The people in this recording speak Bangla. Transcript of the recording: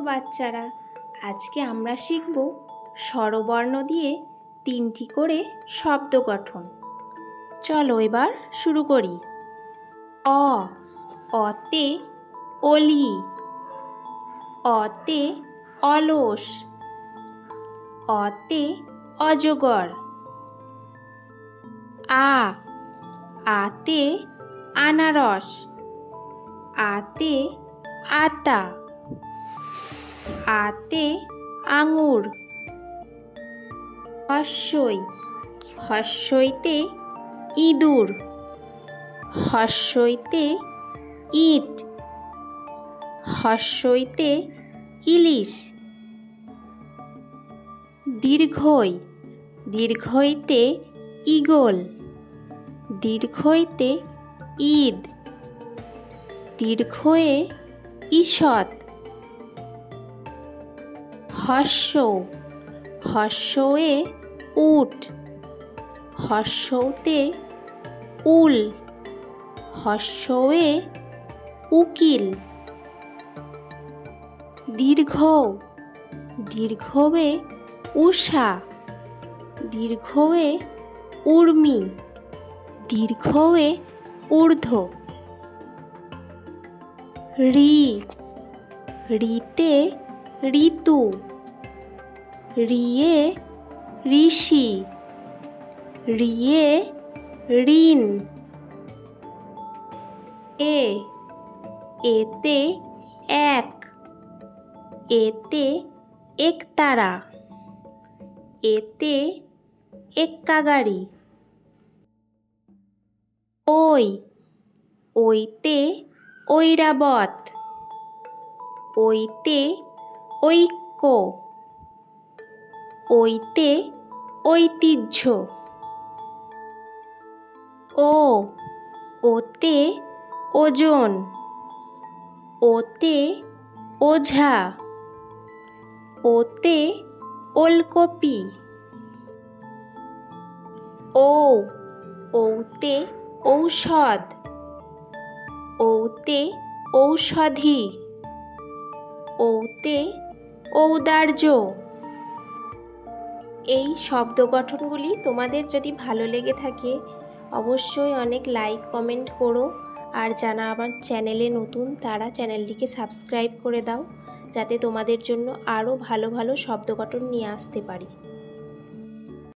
বাচ্চারা, আজকে আমরা শিখব স্বরবর্ণ দিয়ে 3টি করে শব্দ গঠন। চলো এবার শুরু করি। অ, অতে অলি, অতে অলস, অতে অজগর। আ, আতে আনারস, আতে আতা, আতে আঙুর। হস্যই, হস্যইতে ইঁদুর, হস্যইতে ইট, হস্যইতে ইলিশ। দীর্ঘই, দীর্ঘইতে ঈগল, দীর্ঘইতে ঈদ, দীর্ঘয়ে ঈষৎ। হস্য, হস্যয়ে উট, হস্যতে উল, হস্যয়ে উকিল। দীর্ঘ, দীর্ঘয়ে উষা, দীর্ঘয়ে উর্মি, দীর্ঘয়ে ঊর্ধ্ব। ঋ, ঋতে ঋতু, ঋয়ে ঋষি, ঋয়ে ঋণ। এ, এতে এক, এতে একতারা, এতে এক্কাগাড়ি। ওই, ওইতে ঐরাবত, ওইতে ঐক্য, ওইতে ঐতিহ্য। ও, ওতে ওজন, ওতে ওঝা, ওতে ওলকপি। ও, ওতে ঔষধ, ওতে ঔষধি, ওতে ঔদার্য। এই শব্দ গঠনগুলি তোমাদের যদি ভালো লেগে থাকে অবশ্যই অনেক লাইক কমেন্ট করো, আর যারা আমার চ্যানেলে নতুন তারা চ্যানেলটিকে সাবস্ক্রাইব করে দাও, যাতে তোমাদের জন্য আরও ভালো ভালো শব্দ গঠন নিয়ে আসতে পারি।